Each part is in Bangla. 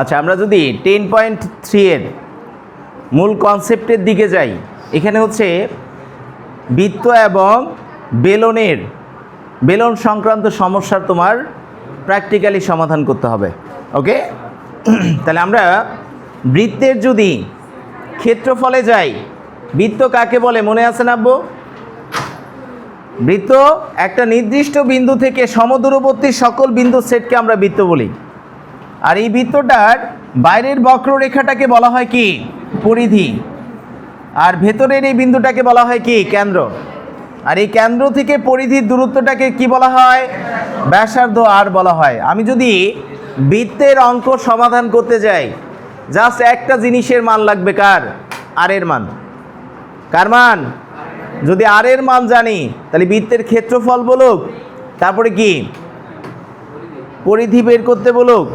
আচ্ছা, আমরা যদি 10.3 এর মূল কনসেপ্টের দিকে যাই, এখানে হচ্ছে বৃত্ত এবং বেলন সংক্রান্ত সমস্যার তোমার প্র্যাকটিক্যালি সমাধান করতে হবে। ওকে, তাহলে আমরা বৃত্তের যদি ক্ষেত্রফলে যাই, বৃত্ত কাকে বলে মনে আছে না আব্বু? বৃত্ত একটা নির্দিষ্ট বিন্দু থেকে সমদূরবর্তী সকল বিন্দুর সেটকে আমরা বৃত্ত বলি। আর এই বৃত্তটার বাইরের বক্ররেখাটাকে বলা হয় কি? পরিধি। আর ভেতরের এই বিন্দুটাকে বলা হয় কি? কেন্দ্র। আর এই কেন্দ্র থেকে পরিধির দূরত্বটাকে কি বলা হয়? ব্যাসার্ধ আর বলা হয়। আমি যদি বৃত্তের অঙ্ক সমাধান করতে যাই, জাস্ট একটা জিনিসের মান লাগবে, কার? আর এর মান। কার মান? যদি আর এর মান জানি, তাহলে বৃত্তের ক্ষেত্রফল বলুক, তারপরে কি পরিধি বের করতে বলুক,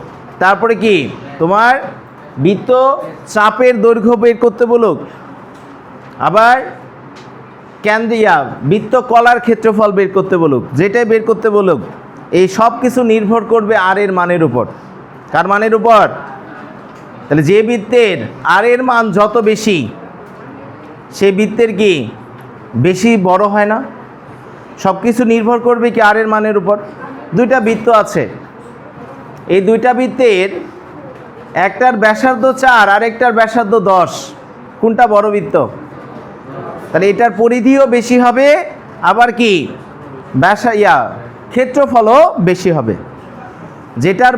তারপরে কি তোমার বৃত্ত চাপের দৈর্ঘ্য বের করতে বলুক, আবার বৃত্ত কলার ক্ষেত্রফল বের করতে বলুক, যেটাই বের করতে বলুক, এই সব কিছু নির্ভর করবে আর এর মানের উপর। কার মানের উপর? তাহলে যে বৃত্তের আর এর মান যত বেশি, সেই বৃত্তের কি বেশি বড় হয় না? সব কিছু নির্ভর করবে কি আর এর মানের উপর। দুইটা বৃত্ত আছে, এই দুইটা বৃত্তের একটার ব্যাসার্ধ 4 আর একটার ব্যাসার্ধ 10, কোনটা বড় বৃত্ত? তাহলে এটার পরিধিও বেশি হবে, আবার কি ক্ষেত্রফলও বেশি হবে। যেটার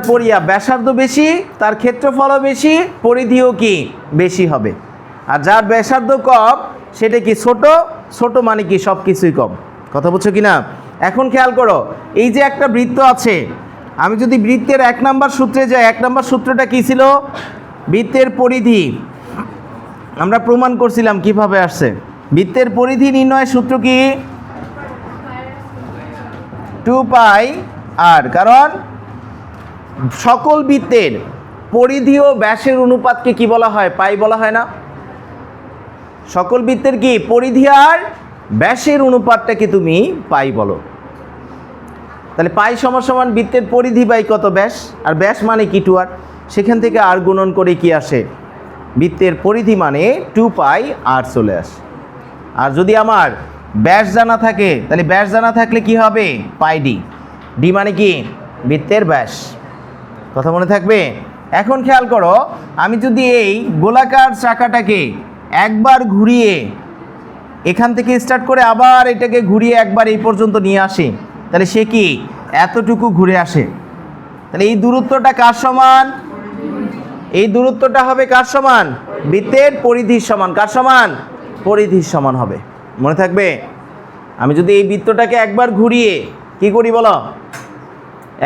ব্যাসার্ধ বেশি তার ক্ষেত্রফলও বেশি, পরিধিও কি বেশি হবে। আর যার ব্যাসার্ধ কম সেটা কি ছোট মানে কি সব কিছুই কম। কথা বুঝছো কি না? এখন খেয়াল করো, এই যে একটা বৃত্ত আছে, আমি যদি বৃত্তের 1 নম্বর সূত্রে যাই, 1 নম্বর সূত্রটা কি ছিল? বৃত্তের পরিধি। আমরা প্রমাণ করছিলাম কিভাবে আসছে। বৃত্তের পরিধি নির্ণয়ের সূত্র কি? 2πr। কারণ সকল বৃত্তের পরিধি ও ব্যাসের অনুপাতকে কি বলা হয়? পাই বলা হয় না? সকল বৃত্তের কি পরিধি আর ব্যাসের অনুপাতটাকে তুমি পাই বলো। তাহলে পাই সমান বৃত্তের পরিধি বাই কত? ব্যাস। আর ব্যাস মানে কি? 2r। সেখান থেকে আর গুণন করে কি আসে? বৃত্তের পরিধি মানে 2πr চলে আসে। আর যদি আমার ব্যাস জানা থাকে, তাহলে ব্যাস জানা থাকলে কি হবে? পাই ডি। ডি মানে কি? বৃত্তের ব্যাস। কথা মনে থাকবে? এখন খেয়াল করো, আমি যদি এই গোলাকার চাকাটাকে একবার ঘুরিয়ে এখান থেকে স্টার্ট করে আবার এটাকে ঘুরিয়ে একবার এই পর্যন্ত নিয়ে আসি, তাহলে সে কি এতটুকু ঘুরে আসে। তাহলে এই দূরত্বটা কার সমান? এই দূরত্বটা হবে কার সমান? বৃত্তের পরিধির সমান। কার সমান? পরিধির সমান হবে। মনে থাকবে? আমি যদি এই বৃত্তটাকে একবার ঘুরিয়ে কি করি বলো?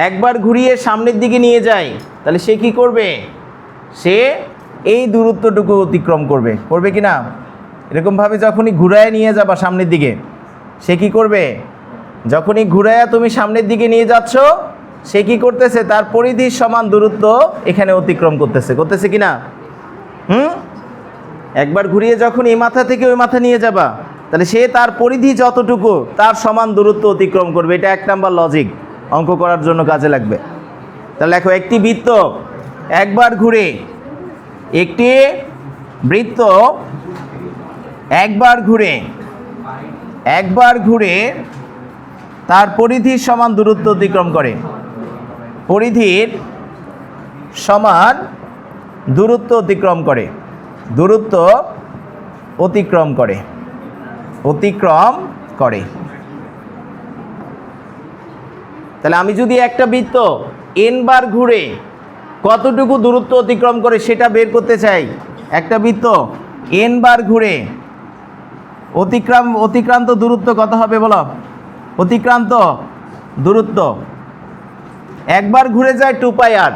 একবার ঘুরিয়ে সামনের দিকে নিয়ে যাই, তাহলে সে কি করবে? সে এই দূরত্বটুকু অতিক্রম করবে। করবে কি না? এরকমভাবে যখনই ঘুরায় নিয়ে যাবা সামনের দিকে, সে কি করবে? যখনই ঘুরায়া তুমি সামনের দিকে নিয়ে যাচ্ছ, সে কি করতেছে? তার পরিধির সমান দূরত্ব এখানে অতিক্রম করতেছে কি না? একবার ঘুরিয়ে যখন এই মাথা থেকে ওই মাথা নিয়ে যাবা, তাহলে সে তার পরিধি যতটুকু তার সমান দূরত্ব অতিক্রম করবে। এটা 1 নাম্বার লজিক, অঙ্ক করার জন্য কাজে লাগবে। তাহলে দেখো, একটি বৃত্ত একবার ঘুরে, একটি বৃত্ত একবার ঘুরে তার পরিধির সমান দূরত্ব অতিক্রম করে। পরিধির সমান দূরত্ব অতিক্রম করে। তাহলে আমি যদি একটা বৃত্ত n বার ঘুরে কতটুকু দূরত্ব অতিক্রম করে সেটা বের করতে চাই, একটা বৃত্ত n বার ঘুরে অতিক্রান্ত দূরত্ব কত হবে বলো? অতিক্রান্ত দূরত্ব একবার ঘুরে যায় 2πr,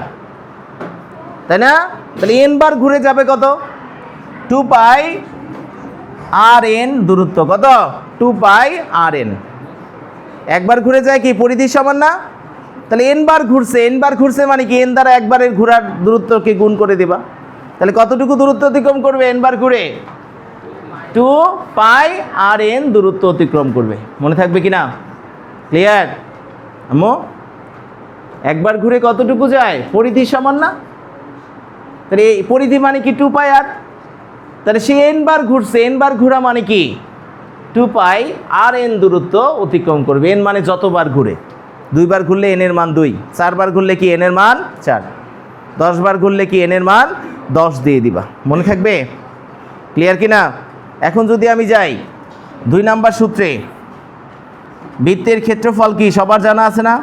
তাই না? তাহলে n বার ঘুরে যাবে কত? 2πrn দূরত্ব। কত? 2πrn। একবার ঘুরে যায় কি পরিধির সমান না? তাহলে n বার ঘুরছে মানে কি n দ্বারা একবারের ঘোরার দূরত্বকে গুণ করে দিবা। তাহলে কতটুকু দূরত্ব অতিক্রম করবে n বার ঘুরে? 2πrn দূরত্ব অতিক্রম করবে। মনে থাকবে কি না? ক্লিয়ার? একবার ঘুরে কতটুকু যায়? পরিধির সমান না? তাহলে এই পরিধি মানে কি 2 পাই আর, তাহলে সে n বার ঘুরছে, n বার ঘোরা মানে কি 2 পাই আর n দূরত্ব অতিক্রম করবে। n মানে যতবার ঘুরে, 2 বার ঘুরলে n এর মান 2, 4 বার ঘুরলে কি n এর মান 4, 10 বার ঘুরলে কি n এর মান 10 দিয়ে দিবা। মনে থাকবে? ক্লিয়ার কি না? এখন যদি আমি যাই 2 নাম্বার সূত্রে, বৃত্তের ক্ষেত্রফল কি সবার জানা আছে না?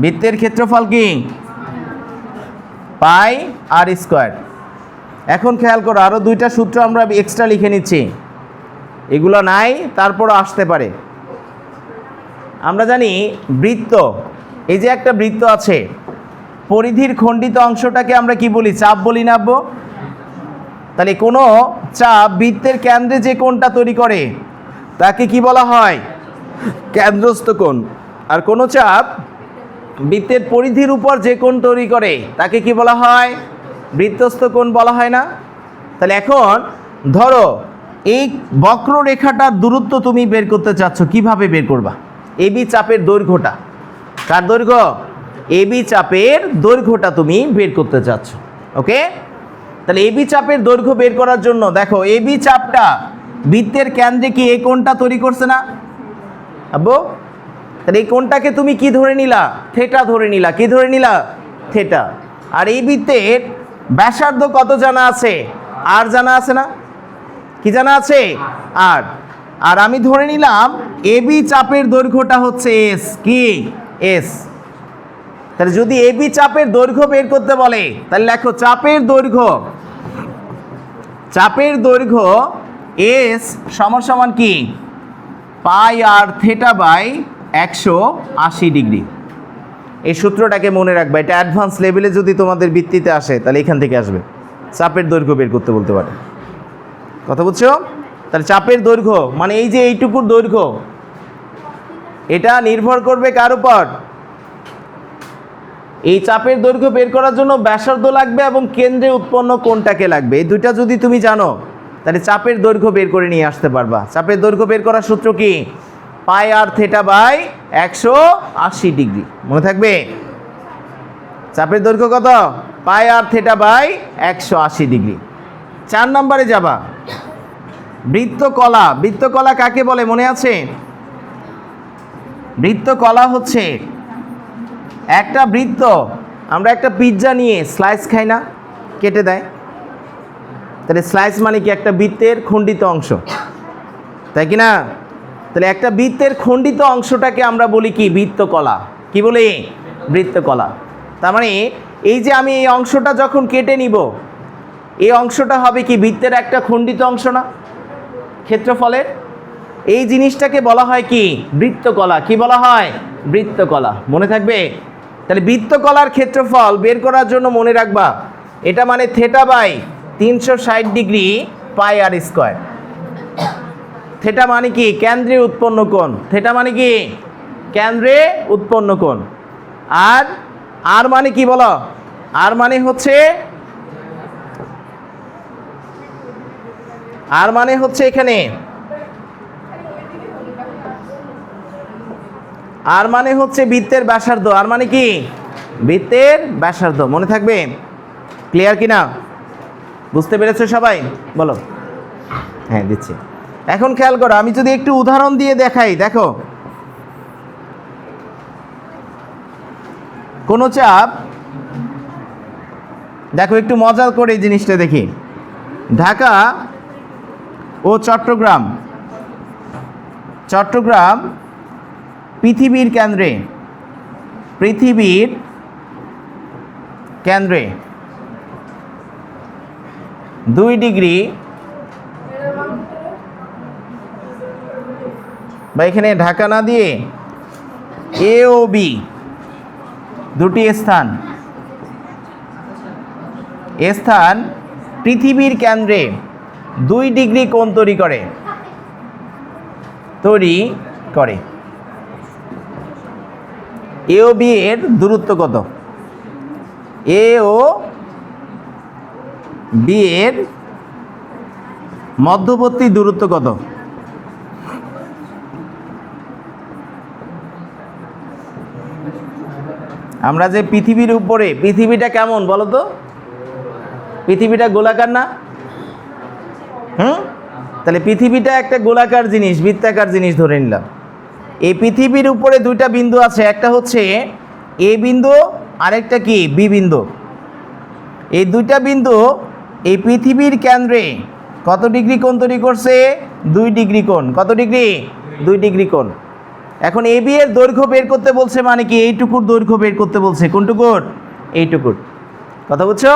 বৃত্তের ক্ষেত্রফল কি পাই আর স্কোয়ার। এখন খেয়াল করো, আরও 2টা সূত্র আমরা এক্সট্রা লিখে নিচ্ছি, এগুলো নাই তারপরও আসতে পারে। আমরা জানি বৃত্ত, এই যে একটা বৃত্ত আছে, পরিধির খণ্ডিত অংশটাকে আমরা কি বলি? চাপ বলি না আব্বু? তাহলে কোনো চাপ বৃত্তের কেন্দ্রে যে কোণটা তৈরি করে তাকে কি বলা হয়? কেন্দ্রস্থ কোণ। আর কোনো চাপ বৃত্তের পরিধির উপর যে কোণ তৈরি করে তাকে কি বলা হয়? বৃত্তস্থ কোণ বলা হয় না? তাহলে এখন ধরো এই বক্ররেখাটার দূরত্ব তুমি বের করতে চাচ্ছ, কিভাবে বের করবা? এবি চাপের দৈর্ঘ্যটা, কার দৈর্ঘ্য? এবি চাপের দৈর্ঘ্যটা তুমি বের করতে চাচ্ছ। ওকে, তাহলে এবি চাপের দৈর্ঘ্য বের করার জন্য দেখো, এবি চাপটা বৃত্তের কেন্দ্রে কি এই কোণটা তৈরি করছে না আব্বু? তাহলে এই কোণটাকে তুমি কি ধরে নিলা? থেটা ধরে নিলা। কি ধরে নিলা? থেটা। আর এই বৃত্তের ব্যাসার্ধ কত জানা আছে? আর জানা আছে না? কি জানা আছে? আর। আর আমি ধরে নিলাম এবি চাপের দৈর্ঘ্যটা হচ্ছে এস। কি? এস। তাহলে যদি এবি চাপের দৈর্ঘ্য বের করতে বলে তাহলে লেখো চাপের দৈর্ঘ্য, চাপের দৈর্ঘ্য এস সমান সমান কি? পাই আর থেটা বাই 180 ডিগ্রি। এই সূত্রটাকে মনে রাখবা, এটা অ্যাডভান্স লেভেলে যদি তোমাদের বৃত্তিতে আসে তাহলে এখান থেকে আসবে, চাপের দৈর্ঘ্য বের করতে বলতে পারে। কথা বুঝছো? তাহলে চাপের দৈর্ঘ্য মানে এই যে এইটুকুর দৈর্ঘ্য, এটা নির্ভর করবে কার উপর? এই চাপের দৈর্ঘ্য বের করার জন্য ব্যাসার্ধ লাগবে এবং কেন্দ্রে উৎপন্ন কোণটাকে লাগবে। এই দুইটা যদি তুমি জানো তাহলে চাপের দৈর্ঘ্য বের করে নিয়ে আসতে পারবা। চাপের দৈর্ঘ্য বের করার সূত্র কি? পাই আর থেটা বাই 180 ডিগ্রি। মনে থাকবে? চাপের দৈর্ঘ্য কত? পাই আর থেটা বাই 180 ডিগ্রি। 4 নম্বরে যাবা, বৃত্তকলা। বৃত্তকলা কাকে বলে মনে আছে? বৃত্তকলা হচ্ছে একটা বৃত্ত, আমরা একটা পিৎজা নিয়ে স্লাইস খাই না, কেটে দেয়, তাহলে স্লাইস মানে কি? একটা বৃত্তের খণ্ডিত অংশ, তাই কি না? তাহলে একটা বৃত্তের খণ্ডিত অংশটাকে আমরা বলি কি? বৃত্তকলা। কি বলি? বৃত্তকলা। তার মানে এই যে আমি এই অংশটা যখন কেটে নিব, এই অংশটা হবে কি? বৃত্তের একটা খণ্ডিত অংশ না ক্ষেত্রফলের? এই জিনিসটাকে বলা হয় কি? বৃত্তকলা। কি বলা হয়? বৃত্তকলা। মনে থাকবে? তাহলে বৃত্তকলার ক্ষেত্রফল বের করার জন্য মনে রাখবা, এটা মানে theta by 360 degree pi R square. Theta মানে কি? কেন্দ্রে উৎপন্ন কোণ। থেটা মানে কি? কেন্দ্রে উৎপন্ন কোণ। আর আর মানে কি বলো? আর মানে হচ্ছে, আর মানে হচ্ছে এখানে, আর মানে হচ্ছে বৃত্তের ব্যাসার্ধ। আর মানে কি? বৃত্তের ব্যাসার্ধ। মনে থাকবে? ক্লিয়ার কি না? বুঝতে পেরেছো সবাই? বলো। হ্যাঁ দিচ্ছি। এখন খেয়াল করো, আমি যদি একটু উদাহরণ দিয়ে দেখাই, দেখো কোন চাপ, দেখো একটু মজা করে এই জিনিসটা দেখি। ঢাকা ও চট্টগ্রাম, চট্টগ্রাম পৃথিবীর কেন্দ্রে, পৃথিবীর কেন্দ্রে 2 ডিগ্রি, বা এখানে ঢাকা না দিয়ে এ ও বি দুটি স্থান, স্থান পৃথিবীর কেন্দ্রে 2 ডিগ্রি কোণ তৈরি করে, এ ও বি এর দূরত্ব কত? এ ও বি এর মধ্যবর্তী দূরত্ব কত? আমরা যে পৃথিবীর উপরে, পৃথিবীটা কেমন বলো তো? পৃথিবীটা গোলাকার না? তাহলে পৃথিবীটা একটা গোলাকার জিনিস, বৃত্তাকার জিনিস ধরে নিলাম। এই পৃথিবীর উপরে দুইটা বিন্দু আছে, একটা হচ্ছে এ বিন্দু, আরেকটা কি বি বিন্দু। এই দুইটা বিন্দু এই পৃথিবীর কেন্দ্রে কত ডিগ্রি কোণ তৈরি করছে? 2 ডিগ্রি কোণ। কত ডিগ্রি? 2 ডিগ্রি কোণ। এখন এ বি এর দৈর্ঘ্য বের করতে বলছে, মানে কি এইটুকুর দৈর্ঘ্য বের করতে বলছে। কোনটুকুর? এইটুকুর। কথা বুঝছো?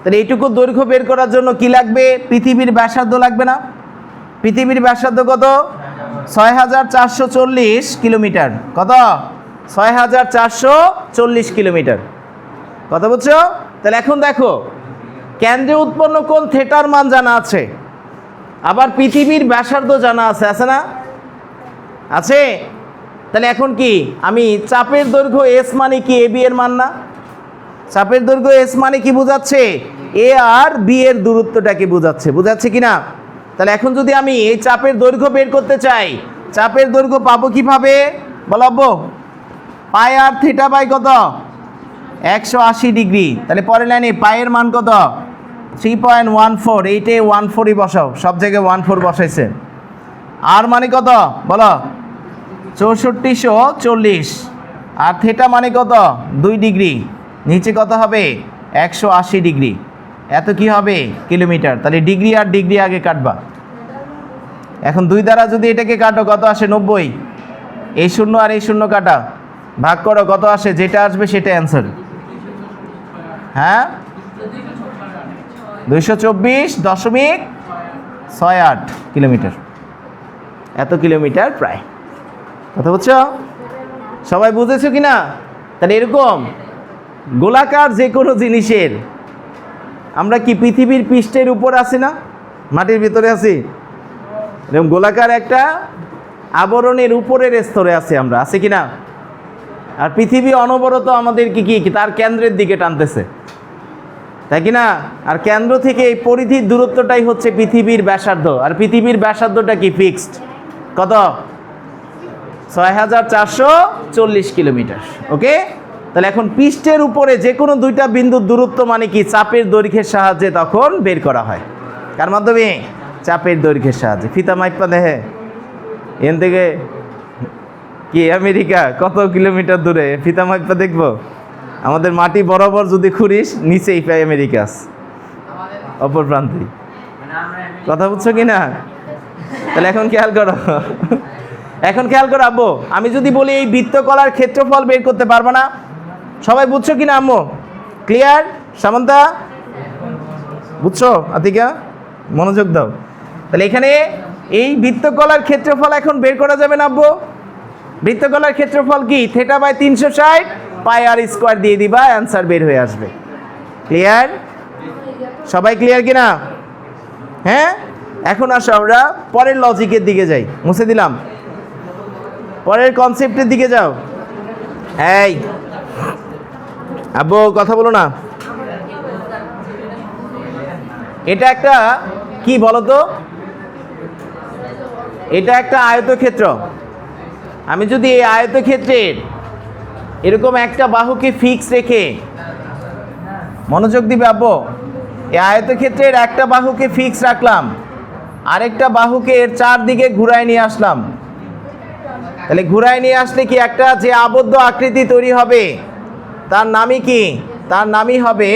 তাহলে এইটুকুর দৈর্ঘ্য বের করার জন্য কি লাগবে? পৃথিবীর ব্যাসার্ধ লাগবে না? পৃথিবীর ব্যাসার্ধ কত? 6440 কিলোমিটার। কত? 6440 কিলোমিটার। কথা বুঝছো? তাহলে এখন দেখো, কেন্দ্রে উৎপন্ন কোণ থিটার মান জানা আছে, আবার পৃথিবীর ব্যাসার্ধ জানা আছে, আছে না? আছে। তাহলে এখন কি আমি চাপের দৈর্ঘ্য এস মানে কি এ বি এর মান না? চাপের দৈর্ঘ্য এস মানে কি বোঝাচ্ছে? এ আর বি এর দূরত্বটাকে বোঝাচ্ছে। বোঝাচ্ছে কি না? তাহলে এখন যদি আমি এই চাপের দৈর্ঘ্য বের করতে চাই, চাপের দৈর্ঘ্য পাবো কিভাবে? বলবো পাই আর থিটা বাই কত? 180 ডিগ্রি। তাহলে পরের লাইনে পায়ের মান কত? 3.14। এইটাই 14ই বসাও, সব জায়গায় 14 বসাইছে। আর মানে কত বলো? 6440। আর থিটা মানে কত? 2 ডিগ্রি। নিচে কত হবে? 180 ডিগ্রি। এত কি হবে? কিলোমিটার। তাহলে ডিগ্রি আর ডিগ্রি আগে কাটবা। এখন 2 দ্বারা যদি এটাকে কাটো কত আসে? 90। এই শূন্য আর এই শূন্য কাটা, ভাগ করো, কত আসে? যেটা আসবে সেটা অ্যান্সার। হ্যাঁ, 224.68 কিলোমিটার। এত কিলোমিটার প্রায়। কথা বুঝছো? সবাই বুঝেছো কি না? তাহলে এরকম গোলাকার যে কোনো জিনিসের, আমরা কি পৃথিবীর পৃষ্ঠের উপর আছি না? মাটির ভিতরে আছি। এরকম গোলাকার একটা আবরণের উপরের স্তরে আছি আমরা, আছি কি না? আর পৃথিবী অনবরত আমাদের কি তার কেন্দ্রের দিকে টানতেছে, তাই কি না? আর কেন্দ্র থেকে এই পরিধির দূরত্বটাই হচ্ছে পৃথিবীর ব্যাসার্ধ। আর পৃথিবীর ব্যাসার্ধটা কি ফিক্সড? কত? 6440 কিলোমিটার। ওকে। তাহলে এখন পৃষ্ঠের উপরে যে কোনো দুইটা বিন্দুর দূরত্ব মানে কি চাপের দৈর্ঘ্যের সাহায্যে তখন বের করা হয়। কার মাধ্যমে? চাপের দৈর্ঘ্যের সাহায্যে। ফিতা মাইপা দেখে এখান থেকে কি আমেরিকা কত কিলোমিটার দূরে, ফিতা মাইপা দেখবো? আমাদের মাটি বরাবর যদি খুঁড়িস, নিচেই পাই আমেরিকা অপর প্রান্তে। কথা বুঝছো কি না? তাহলে এখন খেয়াল করো, এখন খেয়াল করো আব্বু, আমি যদি বলি এই বৃত্তকলার ক্ষেত্রফল বের করতে পারবে না? সবাই বুঝছো কি না আম্মু? ক্লিয়ার? সামন্তা বুঝছো? আতিকা মনোযোগ দাও। তাহলে এখানে এই বৃত্তকলার ক্ষেত্রফল এখন বের করা যাবে না আব্বু? বৃত্তকলার ক্ষেত্রফল কি? Theta by 360 pi R square দিয়ে দিবা, অ্যান্সার বের হয়ে আসবে। ক্লিয়ার? সবাই ক্লিয়ার কি না? হ্যাঁ, এখন আসো আমরা পরের লজিকের দিকে যাই। মুছে দিলাম। পরের কনসেপ্টের দিকে যাও। এই আব্বু কথা বলো না। এটা একটা কি বলো তো? এটা একটা আয়তক্ষেত্র। আমি যদি এই আয়তক্ষেত্রের এরকম একটা বাহুকে ফিক্স রেখে, মনোযোগ দিবে আব্বু, এই আয়তক্ষেত্রের একটা বাহুকে ফিক্স রাখলাম, আরেকটা বাহুকে এর চারদিকে ঘুরায় নিয়ে আসলাম, তাহলে ঘুরায় নিয়ে আসলে কি একটা যে আবদ্ধ আকৃতি তৈরি হবে, তার নামই কি? তার নামই হবে,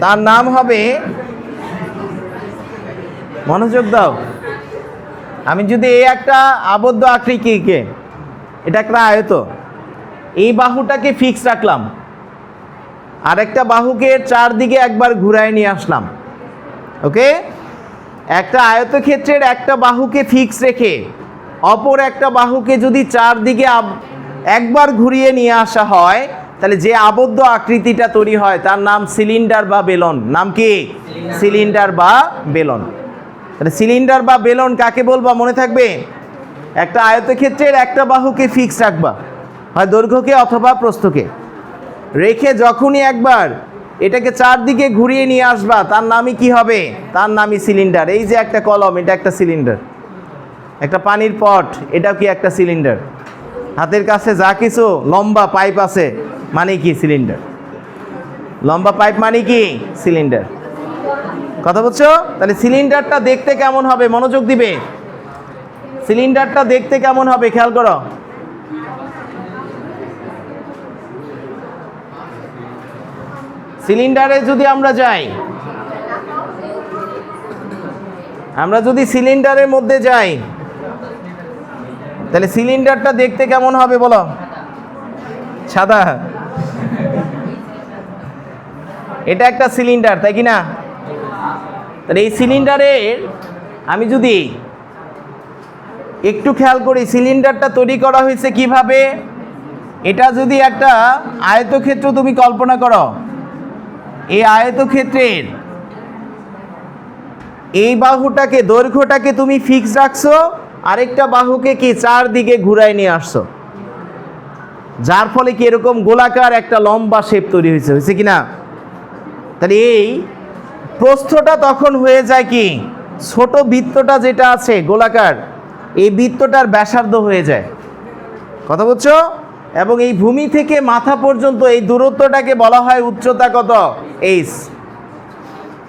তার নাম হবে, মনোযোগ দাও, আমি যদি এই একটা আবদ্ধ আকৃতিকে, এটা একটা আয়ত, এই বাহুটাকে ফিক্স রাখলাম, আরেকটা বাহুকে চারদিকে একবার ঘুরায় নিয়ে আসলাম। ওকে, একটা আয়তক্ষেত্রের একটা বাহুকে ফিক্স রেখে অপর একটা বাহুকে যদি চারদিকে একবার ঘুরিয়ে নিয়ে আসা হয়, তাহলে যে আবদ্ধ আকৃতিটা তৈরি হয় তার নাম সিলিন্ডার বা বেলন। নাম কি? সিলিন্ডার বা বেলন। তাহলে সিলিন্ডার বা বেলন কাকে বলবা মনে থাকবে? একটা আয়তক্ষেত্রের একটা বাহুকে ফিক্স রাখবা, হয় দৈর্ঘ্যকে অথবা প্রস্থকে, রেখে যখনই একবার এটাকে চারদিকে ঘুরিয়ে নিয়ে আসবা, তার নামই কি হবে? তার নামই সিলিন্ডার। এই যে একটা কলম, এটা একটা সিলিন্ডার। একটা পানির পট, এটাও কি একটা সিলিন্ডার। হাতের কাছে যা কিছু লম্বা পাইপ আছে, মানে কি? সিলিন্ডার। লম্বা পাইপ মানে কি? সিলিন্ডার। কথা বলছো? তাহলে সিলিন্ডারটা দেখতে কেমন হবে? মনোযোগ দিবে। সিলিন্ডারটা দেখতে কেমন হবে খেয়াল করো। সিলিন্ডারে যদি আমরা যাই, আমরা যদি সিলিন্ডারের মধ্যে যাই, তাহলে সিলিন্ডারটা দেখতে কেমন হবে বলো? সাদা। এটা একটা সিলিন্ডার, তাই কি না? তাহলে এই সিলিন্ডারের আমি যদি একটু খেয়াল করি, সিলিন্ডারটা তৈরি করা হয়েছে কিভাবে? এটা যদি একটা আয়তক্ষেত্র তুমি কল্পনা করো, এই আয়তক্ষেত্রের এই বাহুটাকে, দৈর্ঘ্যটাকে তুমি ফিক্স রাখছো, আরেকটা বাহুকে কি চারদিকে ঘুরায় নিয়ে আসছো, যার ফলে কি এরকম গোলাকার একটা লম্বা শেপ তৈরি হয়েছে কি না? তাহলে এই প্রস্থটা তখন হয়ে যায় কি, ছোট বৃত্তটা যেটা আছে গোলাকার, এই বৃত্তটার ব্যাসার্ধ হয়ে যায়। কথা বলছো? এবং এই ভূমি থেকে মাথা পর্যন্ত এই দূরত্বটাকে বলা হয় উচ্চতা কত? এইচ।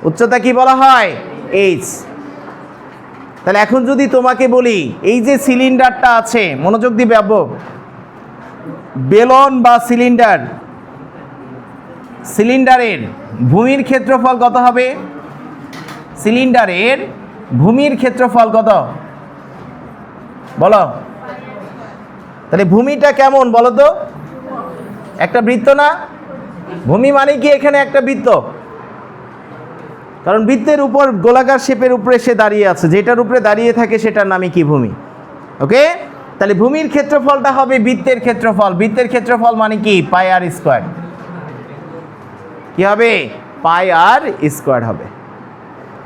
উচ্চতা কি বলা হয়? এইচ। তাহলে এখন যদি তোমাকে বলি, এই যে সিলিন্ডারটা আছে, মনোযোগ দিবে আব্বু, বেলন বা সিলিন্ডার, সিলিন্ডারের ভূমির ক্ষেত্রফল কত হবে? সিলিন্ডারের ভূমির ক্ষেত্রফল কত বলো? তাহলে ভূমিটা কেমন বলো তো? একটা বৃত্ত না? ভূমি মানে কি এখানে একটা বৃত্ত, কারণ বৃত্তের উপর গোলাকার শেপের উপরে সে দাঁড়িয়ে আছে, যেটার উপরে দাঁড়িয়ে থাকে সেটার নামই কি? ভূমি। ওকে, তাহলে ভূমির ক্ষেত্রফলটা হবে বৃত্তের ক্ষেত্রফল। বৃত্তের ক্ষেত্রফল মানে কি? পাই আর স্কোয়ার। কি হবে? পাই আর স্কোয়ার হবে।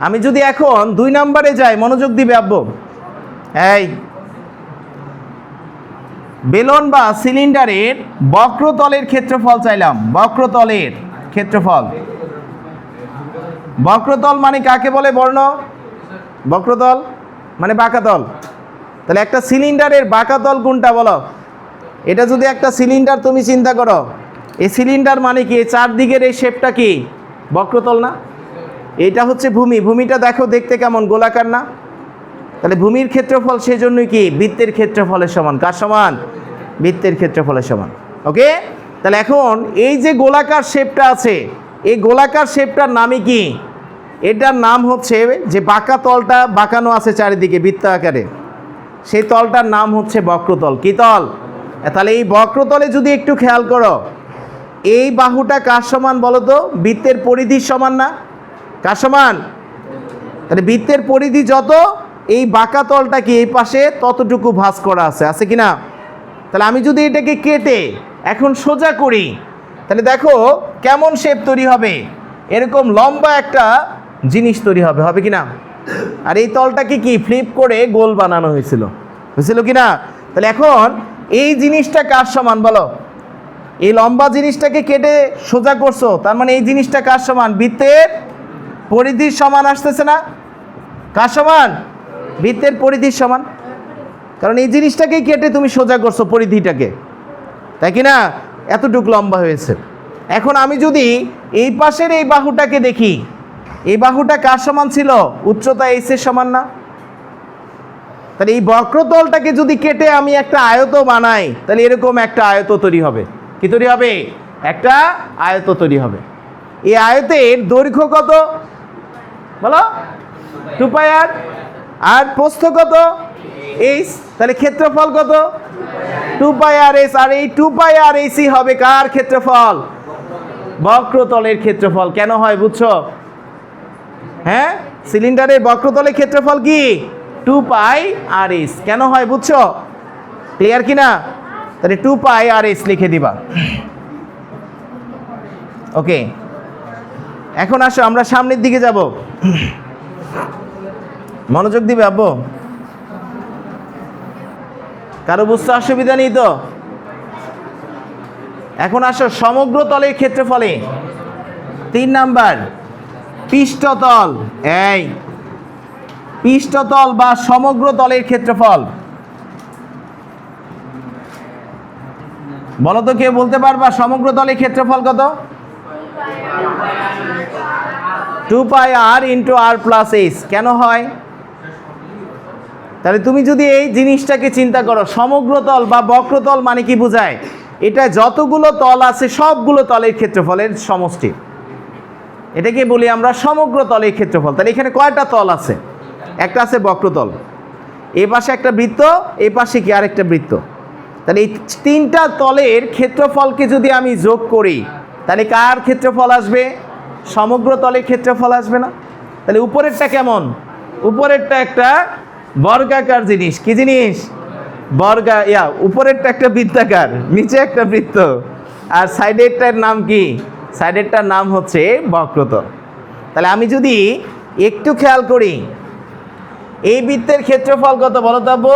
আমি যদি এখন 2 নম্বরে যাই, মনোযোগ দিবে আব্বু, এই বেলন বা সিলিন্ডারের বক্রতলের ক্ষেত্রফল চাইলাম। বক্রতলের ক্ষেত্রফল, বক্রতল মানে কাকে বলে বর্ণ? বক্রতল মানে বাঁকাতল। তাহলে একটা সিলিন্ডারের বাঁকাতল কোনটা বলো? এটা যদি একটা সিলিন্ডার তুমি চিন্তা করো, এই সিলিন্ডার মানে কি? চারদিকের এই শেপটা কি? বক্রতল না? এটা হচ্ছে ভূমি। ভূমিটা দেখো দেখতে কেমন? গোলাকার না? তাহলে ভূমির ক্ষেত্রফল সেজন্যই কি? বৃত্তের ক্ষেত্রফলের সমান। কার সমান? বৃত্তের ক্ষেত্রফলের সমান। ওকে, তাহলে এখন এই যে গোলাকার শেপটা আছে, এই গোলাকার শেপটার নামই কি? এটার নাম হচ্ছে, যে বাঁকা তলটা বাঁকানো আছে চারিদিকে বৃত্ত আকারে, সেই তলটার নাম হচ্ছে বক্রতল। কি তল? তাহলে এই বক্রতলে যদি একটু খেয়াল করো, এই বাহুটা কার সমান বলো তো? বৃত্তের পরিধির সমান না? কার সমান? তাহলে বৃত্তের পরিধি যত, এই বাঁকা তলটা কি এই পাশে ততটুকু ভাঁজ করা আছে, আছে কি না? তাহলে আমি যদি এটাকে কেটে এখন সোজা করি, তাহলে দেখো কেমন শেপ তৈরি হবে? এরকম লম্বা একটা জিনিস তৈরি হবে, হবে কি না? আর এই তলটাকে কি ফ্লিপ করে গোল বানানো হয়েছিল, হয়েছিল কি না? তাহলে এখন এই জিনিসটা কার সমান বলো? এই লম্বা জিনিসটাকে কেটে সোজা করছো, তার মানে এই জিনিসটা কার সমান? বৃত্তের পরিধির সমান আসতেছে না? কার সমান? বৃত্তের পরিধির সমান। কারণ এই জিনিসটাকেই কেটে তুমি সোজা করছো পরিধিটাকে, তাই কি না? এতটুক লম্বা হয়েছে। এখন আমি যদি এই পাশের এই বাহুটাকে দেখি, এই বাহুটা কার সমান ছিল? উচ্চতা এইচের সমান না? তাহলে এই বক্রতলটাকে যদি কেটে আমি একটা আয়ত বানাই, তাহলে এরকম একটা আয়ত তৈরি হবে। কি তৈরি হবে? একটা আয়ত তৈরি হবে। এই আয়তের দৈর্ঘ্য কত বলো? 2 পাই আর। আর প্রস্থ কত? এইচ। তাহলে ক্ষেত্রফল কত? 2 পাই আর এইচ। আর এই 2 পাই আর এইচই হবে কার ক্ষেত্রফল? বক্রতলের ক্ষেত্রফল। কেন হয় বুঝছো? হ্যাঁ, সিলিন্ডারের বক্রতলের ক্ষেত্রফল কি? 2 পাই আর এইচ। কেন হয় বুঝছো? ক্লিয়ার কি না? তাহলে 2 পাই আর এইচ লিখে দিবা। ওকে, এখন আসো আমরা সামনের দিকে যাব। মনোযোগ দিবে আব্বু, কারো বুঝতে অসুবিধা নেই তো? এখন আসো সমগ্র তলের ক্ষেত্রফলে। 3 নাম্বার, পৃষ্ঠতল। এই পৃষ্ঠতল বা সমগ্র তলের ক্ষেত্রফল বলো তো, কেউ বলতে পারবা সমগ্র তলের ক্ষেত্রফল কত? টু পাই আর ইন্টু আর প্লাস এইচ কেন হয়? তাহলে তুমি যদি এই জিনিসটাকে চিন্তা করো, সমগ্র তল বা বক্রতল মানে কি বোঝায়? এটা যতগুলো তল আছে সবগুলো তলের ক্ষেত্রফলের সমষ্টি, এটাকে বলি আমরা সমগ্র তলের ক্ষেত্রফল। তাহলে এখানে কয়টা তল আছে? একটা আছে বক্রতল, এই পাশে একটা বৃত্ত, এই পাশে কি আরেকটা বৃত্ত। তাহলে এই তিনটা তলের ক্ষেত্রফলকে যদি আমি যোগ করি তাহলে কার ক্ষেত্রফল আসবে? সমগ্র তলের ক্ষেত্রফল আসবে না? তাহলে উপরেরটা কেমন? উপরেরটা একটা বর্গাকার জিনিস। কি জিনিস? উপরেরটা একটা বৃত্তাকার, নিচে একটা বৃত্ত, আর সাইডেরটার নাম কি? সাইডেরটার নাম হচ্ছে বক্রতল। তাহলে আমি যদি একটু খেয়াল করি, এই বৃত্তের ক্ষেত্রফল কত বলো তো আব্বু?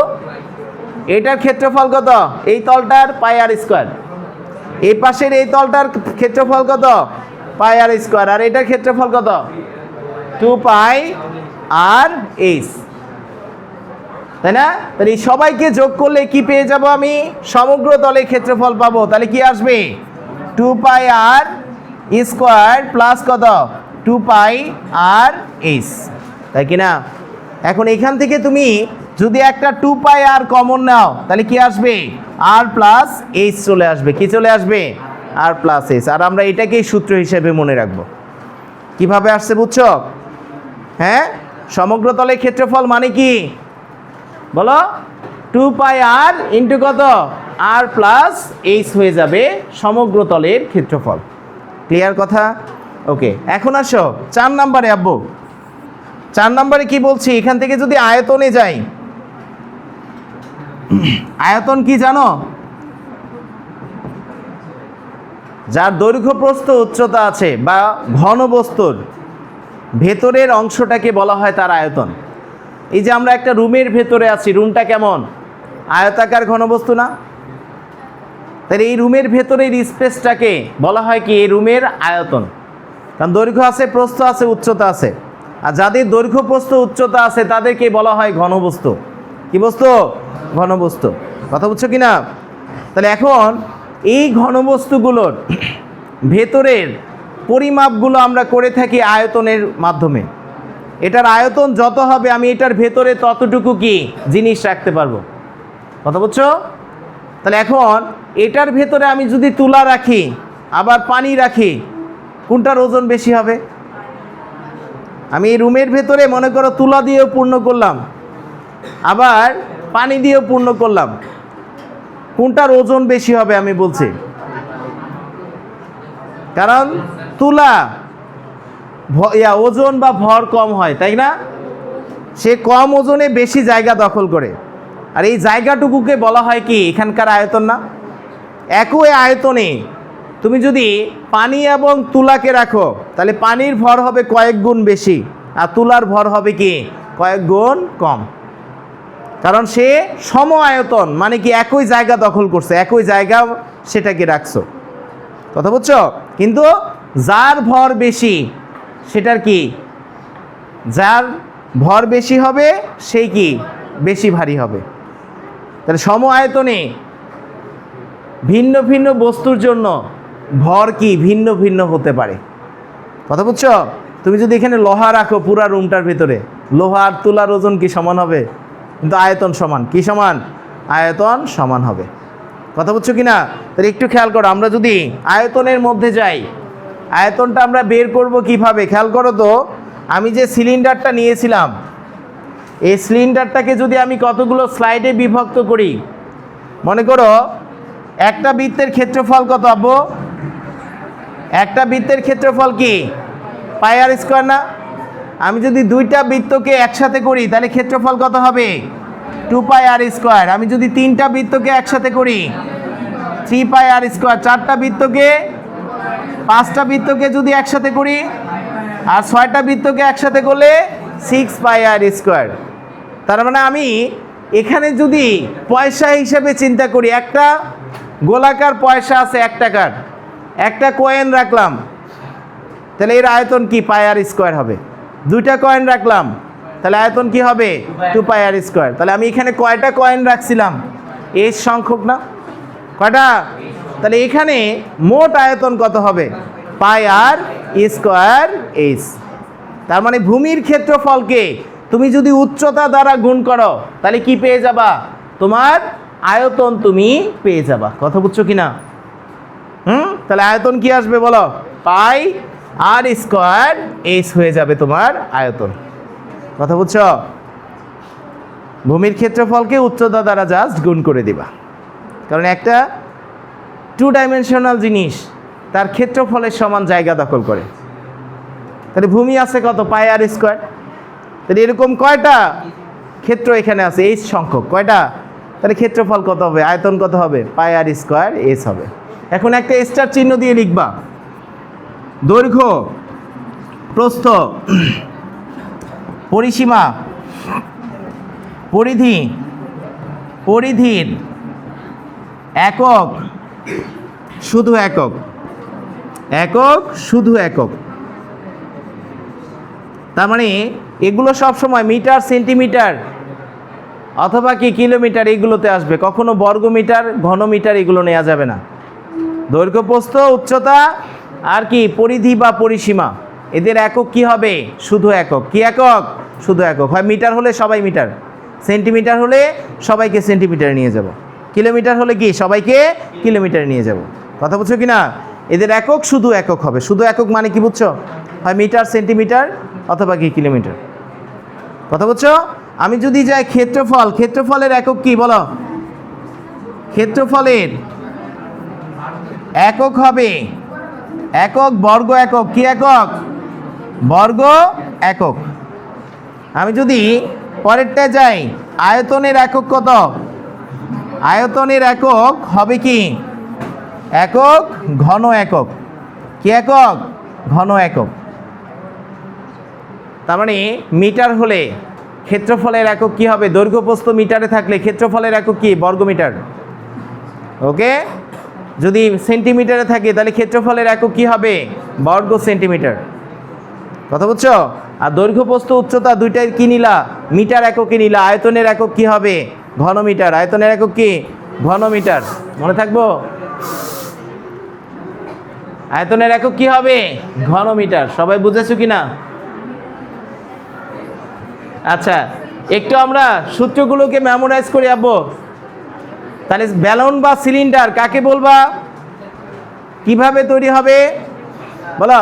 এটার ক্ষেত্রফল কত? এই তলটার পাই আর স্কোয়ার। এই পাশের এই তলটার ক্ষেত্রফল কত? পাই আর স্কোয়ার। আর এটার ক্ষেত্রফল কত? 2 পাই আর এইচ, তাই না? তাহলে এই সবাইকে যোগ করলে কি পেয়ে যাব আমি? সমগ্র তলের ক্ষেত্রফল পাবো। তাহলে কি আসবে? 2 পাই আর স্কোয়ার প্লাস কত? 2 পাই আর এইচ, তাই কি না? এখন এখান থেকে তুমি যদি একটা 2 পাই আর কমন নাও তাহলে কি আসবে? আর প্লাস এইচ চলে আসবে। কি চলে আসবে? আর প্লাস এইচ। আর আমরা এটাকেই সূত্র হিসেবে মনে রাখবো। কিভাবে আসছে বুঝছো? হ্যাঁ, সমগ্র তলের ক্ষেত্রফল মানে কি বলো? 2 পাই আর ইন্টু কত? আর প্লাস এইচ হয়ে যাবে সমগ্র তলের ক্ষেত্রফল। ক্লিয়ার কথা? ওকে, এখন আসো 4 নম্বরে আব্বু। 4 নম্বরে কি বলছি? এখান থেকে যদি আয়তনে যাই, আয়তন কি জানো? যার দৈর্ঘ্য প্রস্থ উচ্চতা আছে বা ঘনবস্তুর ভেতরের অংশটাকে বলা হয় তার আয়তন। এই যে আমরা একটা রুমের ভেতরে আছি, রুমটা কেমন? আয়তাকার ঘনবস্তু না? তাহলে এই রুমের ভেতরের স্পেসটাকে বলা হয় কি? এই রুমের আয়তন। কারণ দৈর্ঘ্য আছে, প্রস্থ আছে, উচ্চতা আছে। আর যাদের দৈর্ঘ্য প্রস্থ উচ্চতা আছে তাদেরকে বলা হয় ঘনবস্তু। কি বস্তু? ঘনবস্তু। কথা বুঝছো কি না? তাহলে এখন এই ঘনবস্তুগুলোর ভেতরের পরিমাপগুলো আমরা করে থাকি আয়তনের মাধ্যমে। এটার আয়তন যত হবে আমি এটার ভেতরে ততটুকু কি জিনিস রাখতে পারবো। কথা বুঝছো? তাহলে এখন এটার ভেতরে আমি যদি তুলা রাখি আবার পানি রাখি, কোনটার ওজন বেশি হবে? আমি এই রুমের ভেতরে মনে করো তুলা দিয়েও পূর্ণ করলাম, আবার পানি দিয়েও পূর্ণ করলাম, কোনটার ওজন বেশি হবে আমি বলছি? কারণ তুলা ওজন বা ভর কম হয়, তাই না? সে কম ওজনে বেশি জায়গা দখল করে। আর এই জায়গাটুকুকে বলা হয় কি? এখানকার আয়তন না? একই আয়তনে তুমি যদি পানি এবং তুলাকে রাখো তাহলে পানির ভর হবে কয়েক গুণ বেশি, আর তুলার ভর হবে কি? কয়েক গুণ কম। কারণ সে সম আয়তন, মানে কি একই জায়গা দখল করছে, একই জায়গা সেটাকে রাখছো। কথা বুঝছো? কিন্তু যার ভর বেশি সেটার কি? যার ভর বেশি হবে সেই কি? বেশি ভারী হবে। তাহলে সম আয়তনে ভিন্ন ভিন্ন বস্তুর জন্য ভর কি ভিন্ন ভিন্ন হতে পারে। কথা বুঝছো? তুমি যদি এখানে লোহা রাখো পুরা রুমটার ভিতরে, লোহা আর তুলার ওজন কি সমান হবে? কিন্তু আয়তন সমান। কি সমান? আয়তন সমান হবে। কথা বুঝছো কি না? তাহলে একটু খেয়াল করো, আমরা যদি আয়তনের মধ্যে যাই, আয়তনটা আমরা বের করব কিভাবে? খেয়াল করো তো, আমি যে সিলিন্ডারটা নিয়েছিলাম, এই সিলিন্ডারটাকে যদি আমি কতগুলো স্লাইডে বিভক্ত করি, মনে করো একটা বৃত্তের ক্ষেত্রফল কত আব্বু? একটা বৃত্তের ক্ষেত্রফল কি? পাই আর স্কোয়ার না? আমি যদি দুইটা বৃত্তকে একসাথে করি তাহলে ক্ষেত্রফল কত হবে? 2 পাই আর স্কোয়ার। আমি যদি তিনটা বৃত্তকে একসাথে করি 3 পাই আর স্কোয়ার। চারটা বৃত্তকে, পাঁচটা বৃত্তকে যদি একসাথে করি আর 6টা বৃত্তকে একসাথে করলে 6 পাই আর স্কোয়ার। তার মানে আমি এখানে যদি পয়সা হিসেবে চিন্তা করি, একটা গোলাকার পয়সা আছে 1 টাকার, একটা কয়েন রাখলাম, তাহলে এর আয়তন কি? পাই আর স্কোয়ার হবে। দুইটা কয়েন রাখলাম, তাহলে আয়তন কি হবে? 2 পাই আর স্কোয়ার। তাহলে আমি এখানে কয়টা কয়েন রাখছিলাম? এই সংখ্যক না? কয়টা? তাহলে এখানে মোট আয়তন কত হবে? পাই আর স্কোয়ার এইচ। তার মানে ভূমির ক্ষেত্রফলকে তুমি যদি উচ্চতা দ্বারা গুণ করো তাহলে কি পেয়ে যাবা? তোমার আয়তন তুমি পেয়ে যাবা। কথা বুঝছো কিনা? তাহলে আয়তন কি আসবে বলো? পাই আর স্কোয়ার এইচ হয়ে যাবে তোমার আয়তন। কথা বুঝছো? ভূমির ক্ষেত্রফলকে উচ্চতা দ্বারা জাস্ট গুণ করে দিবা, কারণ একটা 2 ডাইমেনশনাল জিনিস তার ক্ষেত্রফলের সমান জায়গা দখল করে। তাহলে ভূমি আছে কত? পাই আর স্কোয়ার। তাহলে এরকম কয়টা ক্ষেত্র এখানে আছে? এইচ সংখ্যক। কয়টা? তাহলে ক্ষেত্রফল কত হবে? আয়তন কত হবে? পাই আর স্কোয়ার এইচ হবে। এখন একটা স্টার চিহ্ন দিয়ে লিখবা। দৈর্ঘ্য, প্রস্থ, পরিসীমা, পরিধি, পরিধির একক, শুধু একক, একক শুধু একক। তার মানে এগুলো সব সময় মিটার, সেন্টিমিটার অথবা কি কিলোমিটার এগুলোতে আসবে, কখনো বর্গমিটার, ঘনমিটার এগুলো নেওয়া যাবে না। দৈর্ঘ্য, প্রস্থ, উচ্চতা আর কি পরিধি বা পরিসীমা, এদের একক কি হবে? শুধু একক। কি একক? শুধু একক। হয় মিটার হলে সবাই মিটার, সেন্টিমিটার হলে সবাইকে সেন্টিমিটারে নিয়ে যাব, কিলোমিটার হলে কি সবাইকে কিলোমিটারে নিয়ে যাব। কথা বুঝছো কি না? এদের একক শুধু একক হবে। শুধু একক মানে কি বুঝছো? হয় মিটার, সেন্টিমিটার অথবা কি কিলোমিটার। কথা বুঝছো? আমি যদি যাই ক্ষেত্রফল, ক্ষেত্রফলের একক কি বলো? ক্ষেত্রফলের একক হবে একক, বর্গ একক। কি একক? বর্গ একক। আমি যদি পরেরটা যাই, আয়তনের একক কত? আয়তনের একক হবে কি? একক ঘন একক। কি একক? ঘন একক। তার মানে মিটার হলে ক্ষেত্রফলের একক কি হবে? দৈর্ঘ্য, প্রস্থ মিটারে থাকলে ক্ষেত্রফলের একক কি? বর্গমিটার। ওকে। যদি সেন্টিমিটারে থাকে তাহলে ক্ষেত্রফলের একক কি হবে? বর্গ সেন্টিমিটার। কথা বুঝছো? আর দৈর্ঘ্য, প্রস্থ, উচ্চতা দুইটাই কি নিলা? মিটার এককে নিলা। আয়তনের একক কি হবে? ঘনমিটার। আয়তনের একক কি? ঘনমিটার। মনে থাকবো? আয়তনের একক কি হবে? ঘনমিটার। সবাই বুঝেছো কিনা? আচ্ছা, একটু আমরা সূত্রগুলোকে মেমোরাইজ করে যাবো। তাহলে ব্যালন বা সিলিন্ডার কাকে বলবা? কিভাবে তৈরি হবে বলো?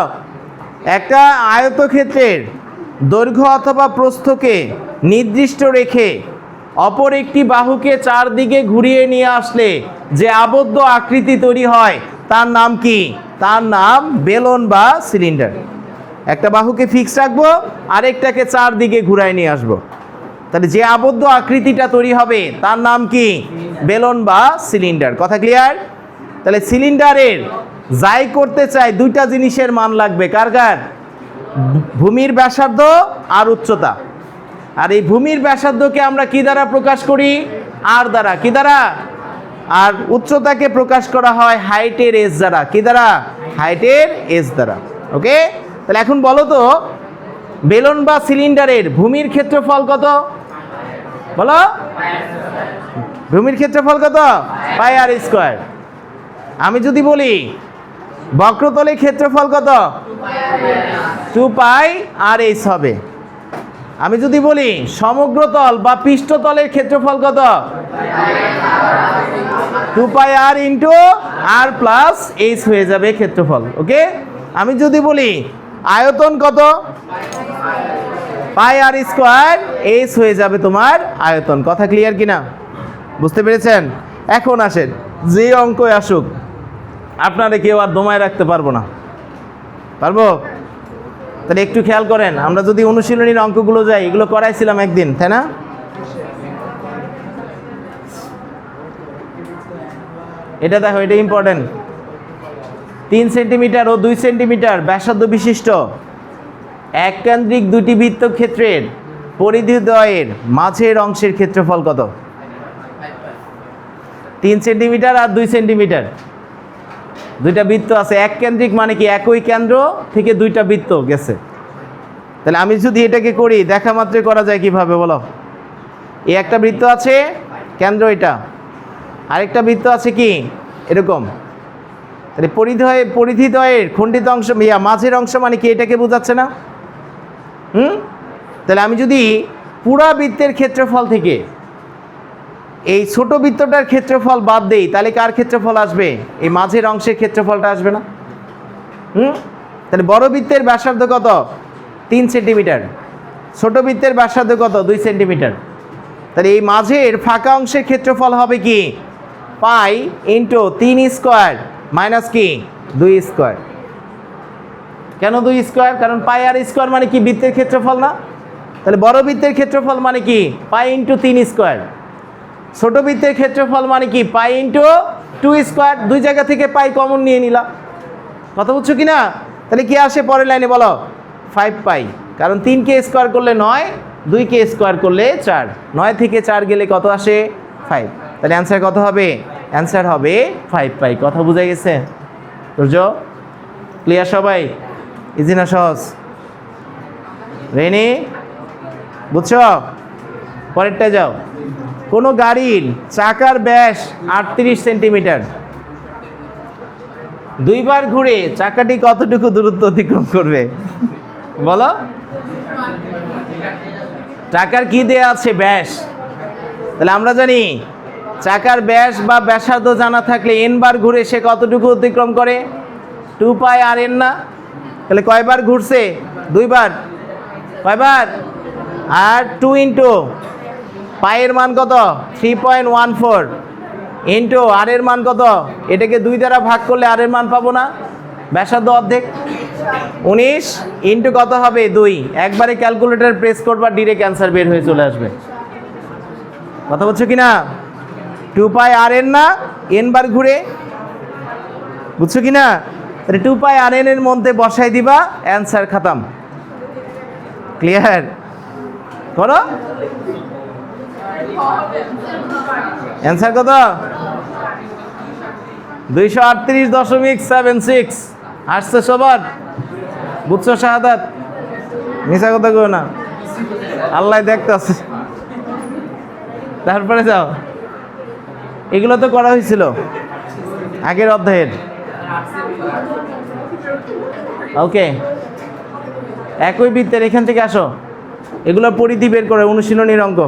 একটা আয়তক্ষেত্রের দৈর্ঘ্য অথবা প্রস্থকে নির্দিষ্ট রেখে অপর একটি বাহুকে চারদিকে ঘুরিয়ে নিয়ে আসলে যে আবদ্ধ আকৃতি তৈরি হয় তার নাম কি? তার নাম বেলন বা সিলিন্ডার। একটা বাহুকে ফিক্স রাখবো, আরেকটাকে চারদিকে ঘুরায় নিয়ে আসবো, তাহলে যে আবদ্ধ আকৃতিটা তৈরি হবে তার নাম কি? বেলন বা সিলিন্ডার। কথা ক্লিয়ার? তাহলে সিলিন্ডারের যাই করতে চাই দুইটা জিনিসের মান লাগবে। কার কার? ভূমির ব্যাসার্ধ আর উচ্চতা। আর এই ভূমির ব্যাসার্ধকে আমরা কি দ্বারা প্রকাশ করি? আর দ্বারা। কি দ্বারা? আর উচ্চতাকে প্রকাশ করা হয় হাইটের এস দ্বারা। কি দ্বারা? হাইটের এস দ্বারা। ওকে। তাহলে এখন বলো তো, বেলন বা সিলিন্ডারের ভূমির ক্ষেত্রফল কত বলো? ভূমির ক্ষেত্রফল কত? পাই আর স্কোয়ার। আমি যদি বলি বক্রতলের ক্ষেত্রফল কত? 2 পাই আর এইচ হবে। আমি যদি বলি সমগ্র তল বা পৃষ্ঠতলের ক্ষেত্রফল কত? 2 পাই আর ইন্টু আর প্লাস এইচ হয়ে যাবে ক্ষেত্রফল। ওকে। আমি যদি বলি আয়তন কত? পাই আর স্কোয়ার এইচ হয়ে যাবে তোমার আয়তন। কথা ক্লিয়ার কিনা? বুঝতে পেরেছেন? এখন আসেন, যে অঙ্কই আসুক আপনারা কেউ আর দমায় রাখতে পারবো না। পারবো? তাহলে একটু খেয়াল করেন, আমরা যদি অনুশীলনীর অঙ্কগুলো যাই, এগুলো করাইছিলাম একদিন, তাই না? এটা দেখো, এটা ইম্পর্টেন্ট। 3 সেন্টিমিটার ও 2 সেন্টিমিটার ব্যাসার্ধ বিশিষ্ট এক কেন্দ্রিক দুটি বৃত্তক্ষেত্রের পরিধিদ্বয়ের মাঝের অংশের ক্ষেত্রফল কত? 3 সেন্টিমিটার আর 2 সেন্টিমিটার, দুইটা বৃত্ত আছে। এক কেন্দ্রিক মানে কি? একই কেন্দ্র থেকে দুইটা বৃত্ত গেছে। তাহলে আমি যদি এটাকে করি, দেখা মাত্রই করা যায় কিভাবে বলো? এই একটা বৃত্ত আছে, কেন্দ্র এটা, আরেকটা বৃত্ত আছে কি এরকম, তাহলে পরিধিদ্বয়ের খণ্ডিত অংশ মাঝের অংশ মানে কি, এটাকে বোঝাচ্ছে না? তাহলে আমি যদি পুরা বৃত্তের ক্ষেত্রফল থেকে এই ছোট বৃত্তটার ক্ষেত্রফল বাদ দেই, তাহলে কার ক্ষেত্রফল আসবে? এই মাঝের অংশের ক্ষেত্রফলটা আসবে না? তাহলে বড় বৃত্তের ব্যাসার্ধ কত? 3 সেন্টিমিটার। ছোট বৃত্তের ব্যাসার্ধ কত? 2 সেন্টিমিটার। তাহলে এই মাঝের ফাঁকা অংশের ক্ষেত্রফল হবে কি? পাই ইন্টু 3 স্কোয়ার মাইনাস কি 2 স্কোয়ার। কেন 2 স্কোয়ার? কারণ পাই আর স্কোয়ার মানে কি বৃত্তের ক্ষেত্রফল না? তাহলে বড় বৃত্তের ক্ষেত্রফল মানে কি? Pi into 3 square. ছোট বৃত্তের ক্ষেত্রফল মানে কি? Pi into 2 square. দুই জায়গা থেকে পাই কমন নিয়ে নিলাম। কথা বুঝছো কি না? তাহলে কি আসে পরের লাইনে বলো? 5 পাই। কারণ 3কে স্কোয়ার করলে 9, 2কে স্কোয়ার করলে 4, 9 থেকে 4 গেলে কত আসে? 5। তাহলে অ্যান্সার কত হবে? অ্যান্সার হবে 5 পাই। কথা বুঝে গেছে? সূর্য ক্লিয়ার সবাই? ইজি না সহজ? রেনি বুঝছো? পরেরটা যাও। কোনো গাড়ির চাকার ব্যাস 38 সেন্টিমিটার, দুইবার ঘুরে চাকাটি কতটুকু দূরত্ব অতিক্রম করবে বলো? চাকার কি দেয়া আছে? ব্যাস। তাহলে আমরা জানি চাকার ব্যাস বা ব্যাসার্ধ জানা থাকলে n বার ঘুরে সে কতটুকু অতিক্রম করে? 2 পাই আর n না? তাহলে কয়বার ঘুরছে? 2 বার। কয়বার? আর 2 ইন্টু পায়ের মান কত? 3.14 ইন্টু আর এর মান কত? এটাকে 2 দ্বারা ভাগ করলে আর এর মান পাবো না? ব্যাসার্ধ অর্ধেক 19 ইন্টু কত হবে? 2। একবারে ক্যালকুলেটর প্রেস করবা, ডিরেক্ট অ্যান্সার বের হয়ে চলে আসবে। কথা বলছো কি না? 2 পাই আর এন না, n বার ঘুরে। বুঝছো কি না? তাহলে 2 পাই আর এন এর মধ্যে বসাই দিবা, অ্যান্সার খতম। ক্লিয়ার? করো। অ্যান্সার কত? 238.76 আসছে সবার? বুঝছো শাহাদাত? মিশা কথা কো না, আল্লাহ দেখতে আছে। তারপরে যাও, এগুলো তো করা হয়েছিল আগের অধ্যায়ের। ওকে, একই বৃত্তের এখান থেকে আসো, এগুলো পরিধি বের করে অনুশীলনীর অঙ্ক।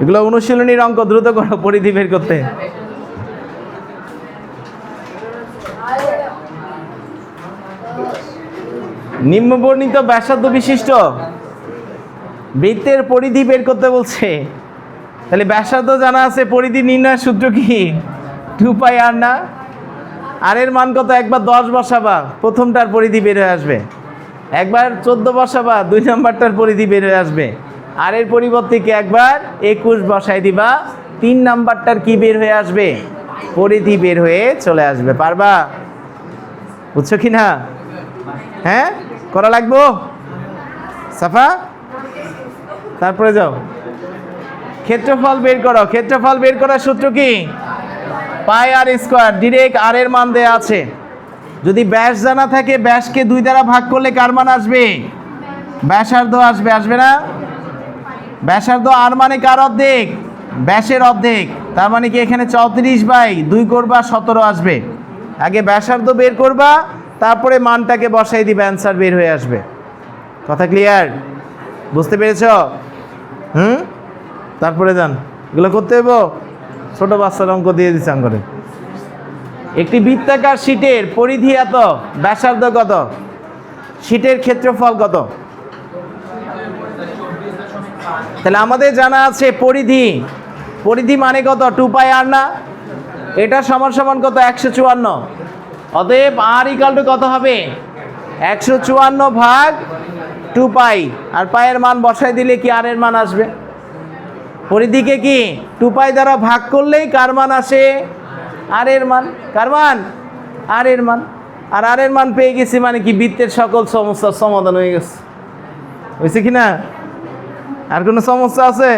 এগুলো অনুশীলনীর অঙ্ক, দ্রুত করো পরিধি বের করতে। নিম্নবর্ণিত ব্যাসার্ধ বিশিষ্ট বৃত্তের পরিধি বের করতে বলছে। তাহলে ব্যাসার্ধ জানা আছে, পরিধি নির্ণয়ের সূত্র কি? 2 পাই আর না? আর এর মান কত? একবার 10 বসাবা, প্রথমটার পরিধি বের হয়ে আসবে। একবার 14 বসাবা, 2 নাম্বারটার পরিধি বের হয়ে আসবে। আর এর পরিবর্তে কি একবার 21 বসাই দিবা, 3 নাম্বারটার কি বের হয়ে আসবে? পরিধি বের হয়ে চলে আসবে। পারবা? বুঝছো কি না? হ্যাঁ, করা লাগবো সাফা। তারপরে যাও, ক্ষেত্রফল বের করো। ক্ষেত্রফল বের করার সূত্র কি? পাই আর স্কোয়ার। ডিরেক্ট আর এর মান দেয়া আছে। যদি ব্যাস জানা থাকে, ব্যাসকে 2 দ্বারা ভাগ করলে কার মান আসবে? ব্যাসার্ধ আসবে। আসবে না? ব্যাসার্ধ আর মানে কার অর্ধেক? ব্যাসের অর্ধেক। তার মানে কি এখানে 34/2 করবা, 17 আসবে। আগে ব্যাসার্ধ বের করবা, তারপরে মানটাকে বসাই দিবে, অ্যান্সার বের হয়ে আসবে। কথা ক্লিয়ার? বুঝতে পেরেছ? তারপরে যান, এগুলো করতে হইব। ছোট বাচ্চার অঙ্ক দিয়ে দিচ্ছে করে। একটি বৃত্তাকার শীটের পরিধি এত, ব্যাসার্ধ কত, শীটের ক্ষেত্রফল কত? তাহলে আমাদের জানা আছে পরিধি। পরিধি মানে কত? 2 পাই আর না? এটা সমান সমান কত? 154। অতএব আর ইকাল টু কত হবে? 154 ভাগ 2 পাই। আর পায়ের মান বসাই দিলে কি আর এর মান আসবে? পরিধিকে কি 2 পাই দ্বারা ভাগ করলেই কার মান আসে? আর এর মান। কার মান? আর এর মান। আর আর এর মান পেয়ে গেছি মানে কি বৃত্তের সকল সমস্যার সমাধান হয়ে গেছে। হয়েছে কি না? আর কোনো সমস্যা আছে?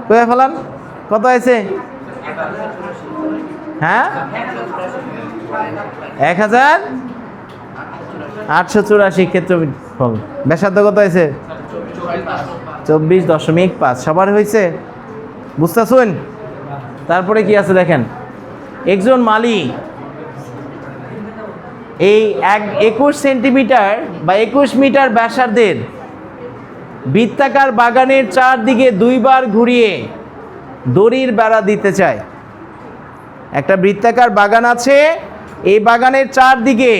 কয়ে ফেলান। কত আছে? হ্যাঁ, 1884 ক্ষেত্রফল। ব্যাসার্ধ কত হয়েছে? 24.5। সবার হয়েছে? বুঝতেছুন? তারপরে কি আছে দেখেন, একজন মালি এই 21 সেন্টিমিটার বা 21 মিটার ব্যাসার্ধের বৃত্তাকার বাগানের চারদিকে 2 বার ঘুরিয়ে দড়ির বেড়া দিতে চায়। একটা বৃত্তাকার বাগান আছে, এই বাগানের চারদিকে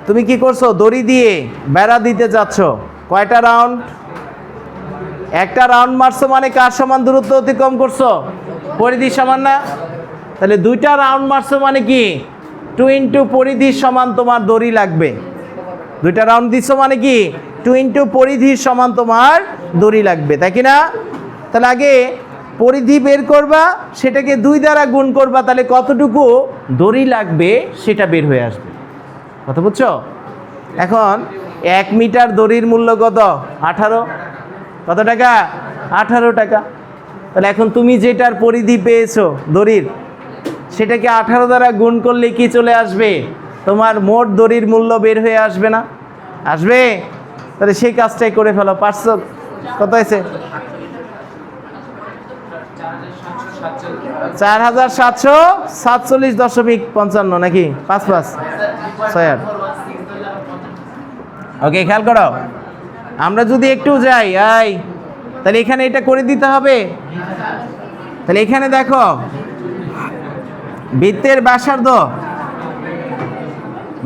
তুমি কি করছো? দড়ি দিয়ে বেড়া দিতে যাচ্ছ। কয়টা রাউন্ড? একটা রাউন্ড মারছো মানে কার সমান দূরত্ব অতিক্রম করছো? পরিধির সমান না? তাহলে 2টা রাউন্ড মারছো মানে কি 2 ইন্টু পরিধির সমান তোমার দড়ি লাগবে। 2টা রাউন্ড দিচ্ছ মানে কি 2 ইন্টু পরিধির সমান তোমার দড়ি লাগবে, তাই কি না? তাহলে আগে পরিধি বের করবা, সেটাকে 2 দ্বারা গুণ করবা, তাহলে কতটুকু দড়ি লাগবে সেটা বের হয়ে আসবে। কথা বুঝছো? এখন 1 মিটার দড়ির মূল্য কত? 18। কত টাকা? 18 টাকা। তাহলে এখন তুমি যেটার পরিধি পেয়েছো দড়ির, সেটাকে 18 দ্বারা গুণ করলে কি চলে আসবে? তোমার মোট দড়ির মূল্য বের হয়ে আসবে না? আসবে? তাহলে সেই কাজটাই করে ফেলো। 500 কত হয়েছে? 4747.55 নাকি 5 6 ওকে, খেয়াল করো। আমরা যদি একটু যাই তাহলে এখানে এটা করে দিতে হবে। তাহলে এখানে দেখো বৃত্তের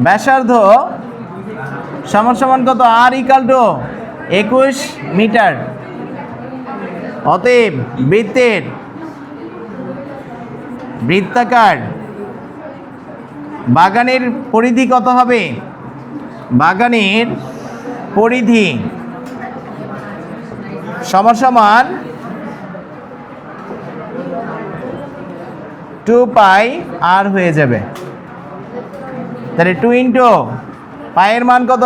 ব্যাসার্ধ সমান সমান কত? আর ইকাল টু 21 মিটার। অতএব বৃত্তাকার বাগানের পরিধি কত হবে? বাগানের পরিধি সমান সমান 2 পাই আর হয়ে যাবে। তাহলে 2 ইন্টু পায়ের মান কত?